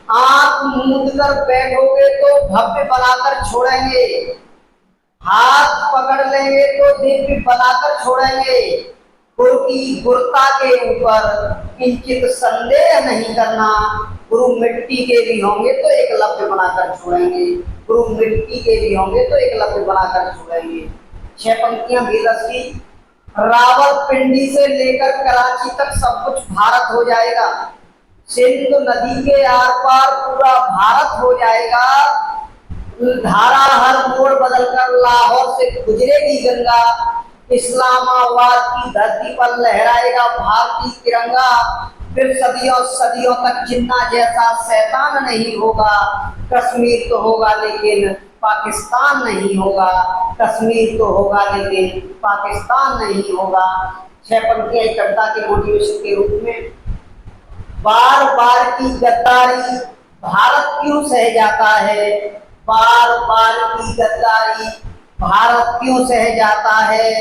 आंख मूंद कर बैठोगे तो भव्य बनाकर छोड़ेंगे, हाथ पकड़ लेंगे तो दिव्य बनाकर छोड़ेंगे। गुरु की गुरुता के ऊपर किंचित संदेह नहीं करना। गुरु मिट्टी के भी होंगे तो एकलव्य बनाकर छोड़ेंगे, गुरु मिट्टी के भी होंगे तो एकलव्य बनाकर छोड़ेंगे। 6 पंक्तियां वेदस की। रावलपिंडी से लेकर कराची तक सब कुछ भारत हो जाएगा, सिंधु नदी के आर पार पूरा भारत हो जाएगा। धारा हर मोड़ बदलकर लाहौर से गुजरेगी गंगा, इस्लामाबाद की धरती पर लहराएगा भारतीय तिरंगा। फिर सदियों सदियों तक जिन्ना जैसा शैतान नहीं होगा। कश्मीर तो होगा लेकिन पाकिस्तान नहीं होगा, कश्मीर तो होगा लेकिन पाकिस्तान नहीं होगा। 6 पंक्तियां कविता के मोटिवेशन के रूप में। बार बार की गद्दारी भारत क्यों सह जाता है, बार बार की गद्दारी भारत क्यों सह जाता है।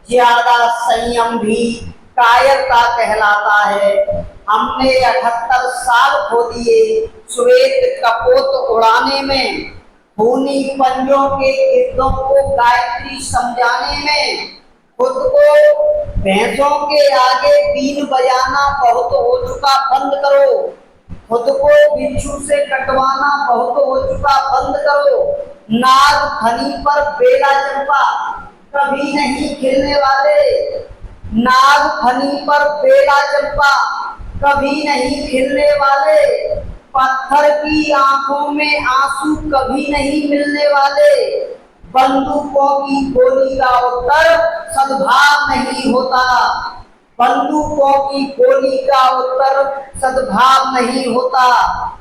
ज्यादा संयम भी कायरता कहलाता है। हमने 78 साल खो दिए श्वेत कपोत उड़ाने में, खूनी पंजों के गिद्धों को गायत्री समझाने में। खुद को भैंसों के आगे बीन बजाना बहुत हो चुका, बंद करो। खुद को बिच्छू से कटवाना बहुत हो चुका, बंद करो। नाग फनी पर बेला चंपा कभी नहीं खिलने वाले, नाग फनी पर बेला चंपा कभी नहीं खिलने वाले। पत्थर की आंखों में आंसू कभी नहीं मिलने वाले। बंदूकों की गोली का उत्तर सद्भाव नहीं होता, बंदूकों की गोली का उत्तर सद्भाव नहीं होता।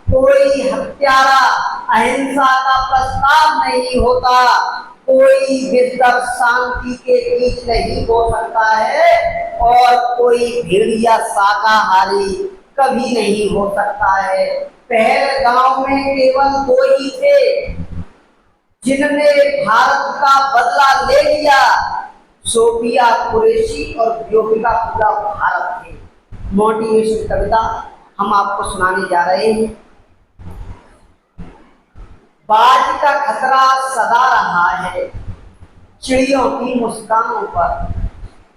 कोई हत्यारा अहिंसा का प्रस्ताव नहीं होता, कोई विद्र शांति के बीच नहीं हो सकता है, और कोई भेड़िया शाकाहारी कभी नहीं हो सकता है। पहलगांव में केवल 2 ही थे जिनने भारत का बदला ले लिया, सोफिया कुरैशी और व्योमिका पूरा भारत थे। मोटिवेशन कविता हम आपको सुनाने जा रहे हैं। बाज का खतरा सदा रहा है चिड़ियों की मुस्कानों पर,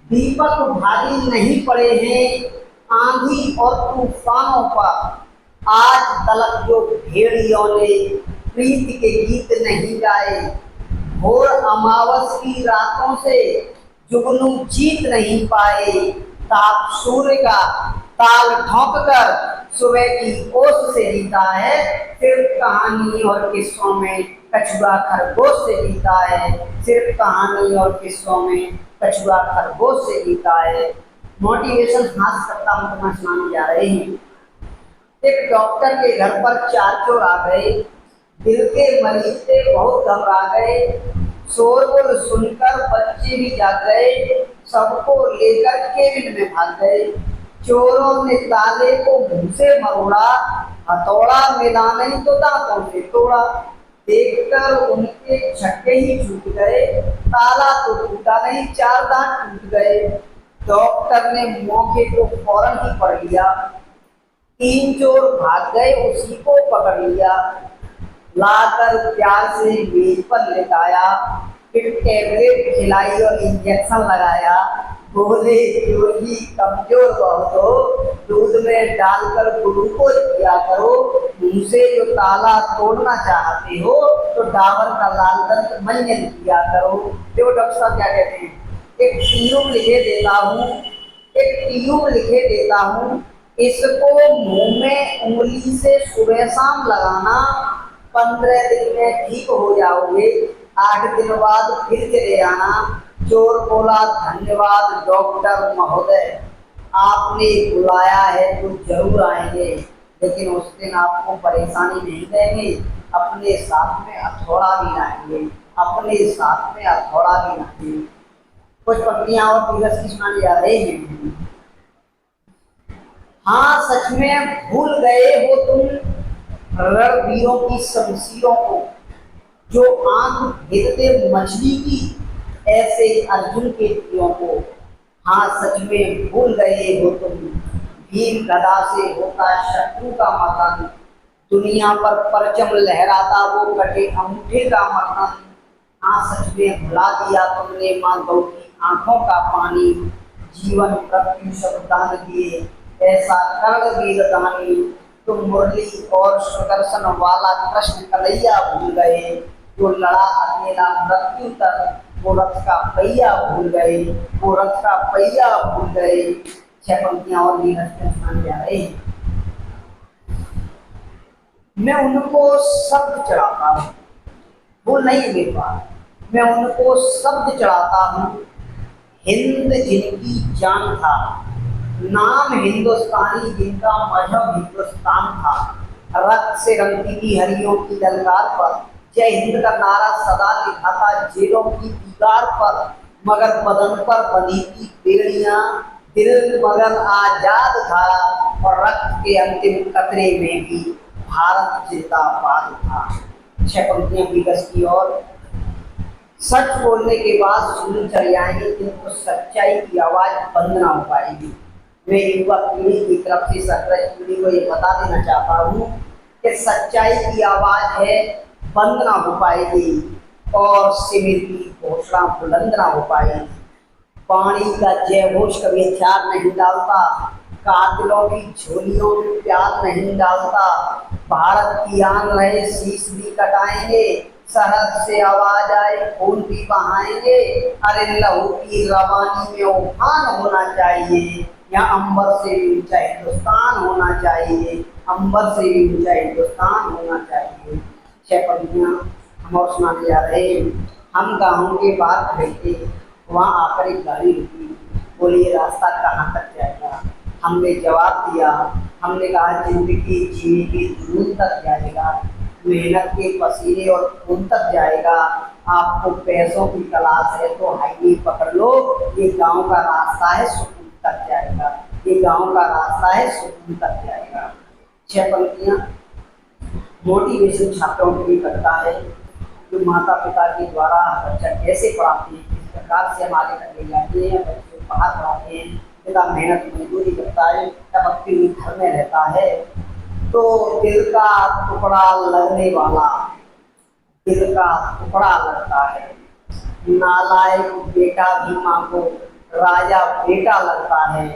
दीपक भारी नहीं पड़े हैं आंधी और तूफानों पर। आज तलक जो भेड़ियों ने प्रीति के गीत नहीं गाए, भोर अमावस की रातों से जुगनू जीत नहीं पाए। ताप सूर्य का ताल ठोंक कर सुबह की ओस से जीता है, सिर्फ कहानी और किस्सों में कछुआ खरगोश से जीता है, सिर्फ कहानी और किस्सों में कछुआ खरगोश से जीता है। मोटिवेशन हाथ करता हूँ सुनाने जा रहे हैं। एक डॉक्टर के घर पर 4 चोर आ गए, दिल के मरीज से बहुत घबरा गए। शोरगुल सुनकर बच्चे भी जाग गए, सबको लेकर केबिन में भाग गए। चोरों ने ताले को मुंह से मरोड़ा, हथौड़ा मिला नहीं तो दांतों से तोड़ा। देखकर उनके छक्के ही छूट गए, ताला तो टूटा नहीं 4 दांत टूट गए। डॉक्टर ने मौके को फौरन ही पढ़ लिया, 3 चोर भाग गए उसी को पकड़ लिया। लाकर प्यार से मेज पर लेटाया, फिर टैबलेट खिलाई और इंजेक्शन लगाया। बोले योगी कमजोर बहुत हो, दूध में डालकर ग्लूकोज पिया करो। मुंह से जो ताला तोड़ना चाहते हो तो डाबर का लाल दंत मंजन पिया करो। देखो डॉक्टर साहब क्या कहते हैं, एक ट्यूब लिखे देता हूँ, एक ट्यूब लिखे देता हूँ, इसको मुंह में उंगली से सुबह शाम लगाना, 15 दिन में ठीक हो जाओगे, 8 दिन बाद फिर चले आना। चोर बोला धन्यवाद डॉक्टर महोदय, आपने बुलाया है तो जरूर आएंगे, लेकिन उस दिन आपको परेशानी नहीं देंगे, अपने साथ में हथौड़ा भी लाएंगे, अपने साथ में हथौड़ा भी लाएंगे। कुछ पंक्तियां और तीरथ की सुनाने जा रहे हैं। हाँ सच में भूल गए हो तुम रणवीरों की शमशीरों को, जो आंख भेदते मछली की ऐसे अर्जुन के तीरों को। हाँ सच में भूल गए हो तुम भीम गदा से होता शत्रु का मथन, दुनिया पर परचम लहराता वो कटे अंगूठे का मर्दन। हाँ सच में भुला दिया तुमने माँ गौ की आंखों का पानी। जीवन मृत्यु सब दान दिए ऐसा कर्ण वीरदानी। तुम मुरली और सुदर्शन वाला कृष्ण कन्हैया भूल गए। जो लड़ा अकेला मृत्यु तक वो रथ का पहिया भूल गए। वो रथ का पहिया भूल गए। छह पंक्तियां और भी रचते सुनाने जा रहे हैं। मैं उनको शब्द चढ़ाता हूँ, वो नहीं मिल पा। मैं उनको शब्द चढ़ाता हूँ। हिंद जिनकी जान था, नाम हिंदुस्तानी जिनका मजहब हिंदुस्तान था। रक्त से रंगती थी हरियों की ललकार पर, जय हिंद का नारा सदा लिखा था जेलों की दीवार पर। मगर बदन पर बनी थी बेड़ियां, दिल मगर आजाद था। और रक्त के अंतिम कतरे में भी भारत जिंदाबाद था। छह पंक्तियां विगस की और। सच बोलने के बाद जुल्म चढ़ जाएंगे किंतु सच्चाई की आवाज बंद ना हो पाएगी। मैं युवा पीढ़ी की तरफ से सरप्राइज पीढ़ी को ये बता देना चाहता हूँ कि सच्चाई की आवाज है बंद ना हो पाएगी और शिविर की घोषणा बुलंद ना हो पाएगी। पानी का जय घोष कभी हथियार नहीं डालता, कातिलों की झोलियों में प्यार नहीं डालता। भारत की आन रहे शीश भी कटाएंगे, सरहद से आवाज आए खून भी बहाएंगे। अरे लहू की रवानी में उफान होना चाहिए, या अंबर से भी ऊंचा हिंदुस्तान होना चाहिए। अंबर से भी ऊंचा हिंदुस्तान होना चाहिए। छह पंक्तियां हम और सुनाने जा रहे हैं। हम गाँव के बाहर खड़े थे, वहाँ आकर एक गाड़ी रुकी। बोली ये रास्ता कहाँ तक जाएगा? हमने जवाब दिया, हमने कहा जिंदगी जीने के जुनून तक जाएगा, मेहनत के पसीने और खून तक जाएगा। आपको पैसों की तलाश है तो हाईवे पकड़ लो, ये गांव का रास्ता है सुकून तक जाएगा। ये गांव का रास्ता है सुकून तक जाएगा। छह पंक्तियां मोटिवेशन छात्रों के लिए करता है, जो माता पिता के द्वारा बच्चा कैसे पढ़ाते हैं, किस प्रकार से हम आगे कर ले जाते हैं, बच्चे को बाहर पढ़ाते हैं। पिता मेहनत मजदूरी करता है, तब अपने घर में रहता है तो दिल का टुकड़ा लगने वाला, दिल का टुकड़ा लगता है। नालायक बेटा भी माँ को राजा बेटा लगता है।